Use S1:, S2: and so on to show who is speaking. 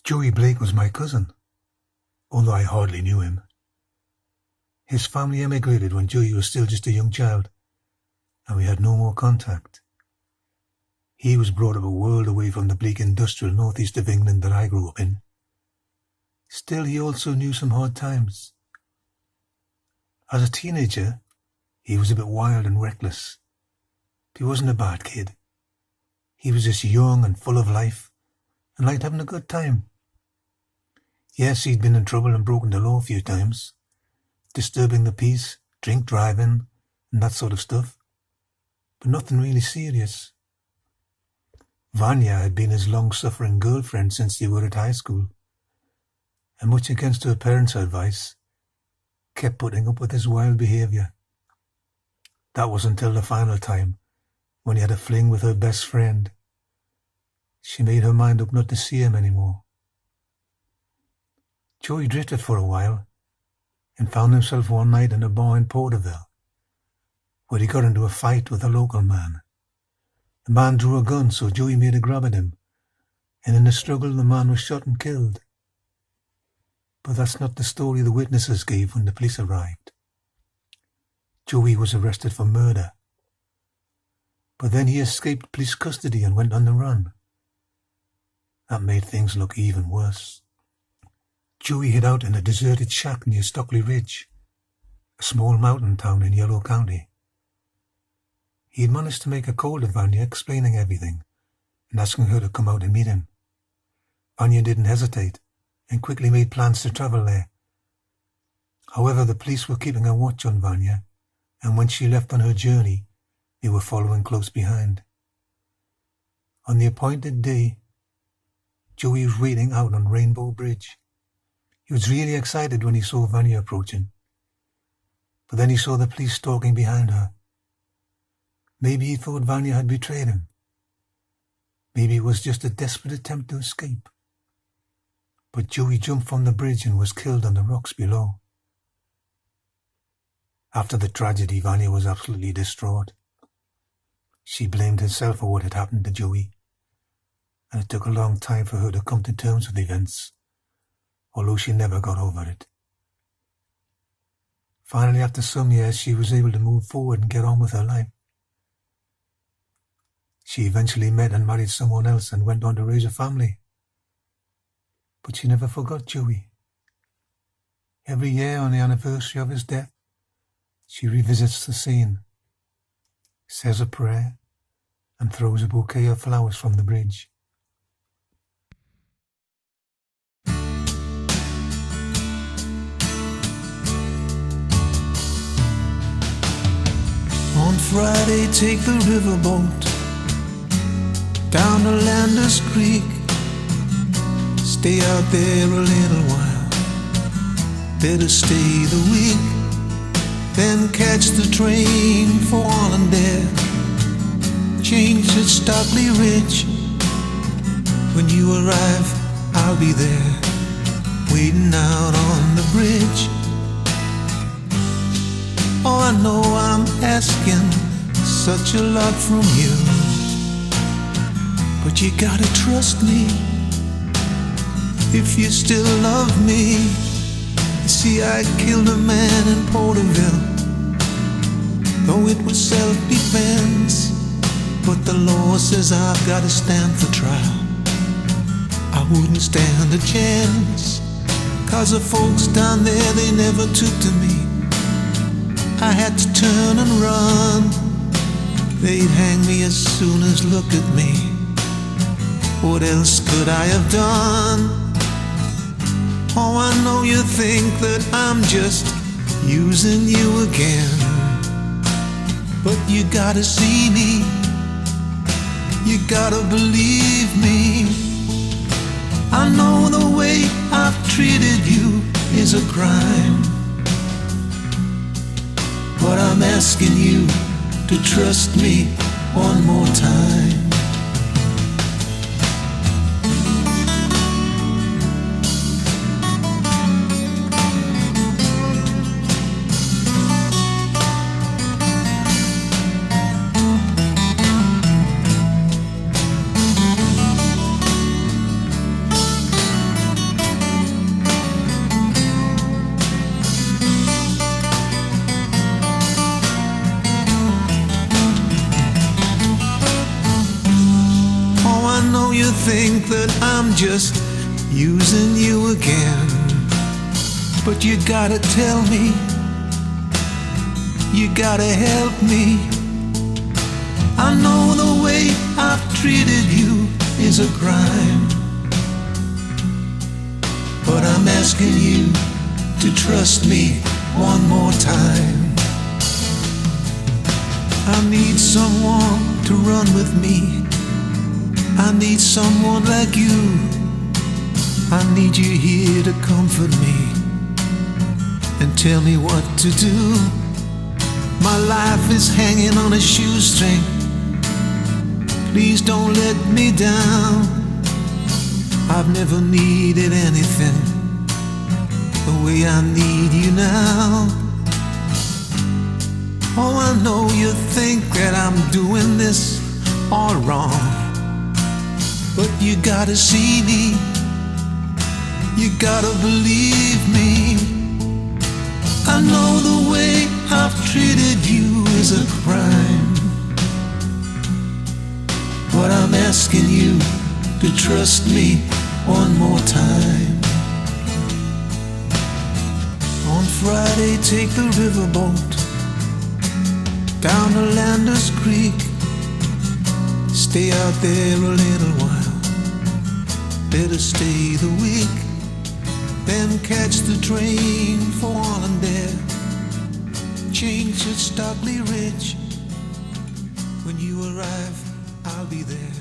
S1: Joey Blake was my cousin, although I hardly knew him. His family emigrated when Joey was still just a young child, and we had no more contact. He was brought up a world away from the bleak industrial northeast of England that I grew up in. Still, he also knew some hard times. As a teenager, he was a bit wild and reckless. He wasn't a bad kid. He was just young and full of life, and liked having a good time. Yes, he'd been in trouble and broken the law a few times, disturbing the peace, drink driving, and that sort of stuff, but nothing really serious. Vanya had been his long-suffering girlfriend since they were at high school, and much against her parents' advice, kept putting up with his wild behaviour. That was until the final time, when he had a fling with her best friend. She made her mind up not to see him anymore. Joey drifted for a while, and found himself one night in a bar in Porterville, where he got into a fight with a local man. The man drew a gun, so Joey made a grab at him, and in the struggle the man was shot and killed. But that's not the story the witnesses gave when the police arrived. Joey was arrested for murder, but then he escaped police custody and went on the run. That made things look even worse. Joey hid out in a deserted shack near Stockley Ridge, a small mountain town in Yellow County. He had managed to make a call to Vanya explaining everything and asking her to come out and meet him. Vanya didn't hesitate and quickly made plans to travel there. However, the police were keeping a watch on Vanya, and when she left on her journey, they were following close behind. On the appointed day, Joey was waiting out on Rainbow Bridge. He was really excited when he saw Vanya approaching, but then he saw the police stalking behind her. Maybe he thought Vanya had betrayed him. Maybe it was just a desperate attempt to escape. But Joey jumped from the bridge and was killed on the rocks below. After the tragedy, Vanya was absolutely distraught. She blamed herself for what had happened to Joey, and it took a long time for her to come to terms with events, although she never got over it. Finally, after some years, she was able to move forward and get on with her life. She eventually met and married someone else and went on to raise a family. But she never forgot Joey. Every year on the anniversary of his death, she revisits the scene, says a prayer, and throws a bouquet of flowers from the bridge.
S2: On Friday, take the riverboat down to Landers Creek. Stay out there a little while, better stay the week. Then catch the train for Allendale, change at Stockley Ridge. When you arrive, I'll be there, waiting out on the bridge. Oh, I know I'm asking such a lot from you, but you gotta trust me if you still love me. You see, I killed a man in Porterville, though it was self-defense, but the law says I've gotta stand for trial. I wouldn't stand a chance, 'cause the folks down there, they never took to me. I had to turn and run. They'd hang me as soon as look at me. What else could I have done? Oh, I know you think that I'm just using you again, but you gotta see me, you gotta believe me. I know the way I've treated you is a crime, but I'm asking you to trust me one more time. you think that I'm just using you again, but you gotta tell me, you gotta help me. I know the way I've treated you is a crime, but I'm asking you to trust me one more time. I need someone to run with me. I need someone like you. I need you here to comfort me and tell me what to do. My life is hanging on a shoestring. Please don't let me down. I've never needed anything the way I need you now. Oh, I know you think that I'm doing this all wrong, but you gotta see me, you gotta believe me. I know the way I've treated you is a crime, but I'm asking you to trust me one more time. On Friday, take the riverboat down to Landers Creek. Stay out there a little while, better stay the week. Then catch the train for Allendale, change at Stockley Ridge. When you arrive, I'll be there.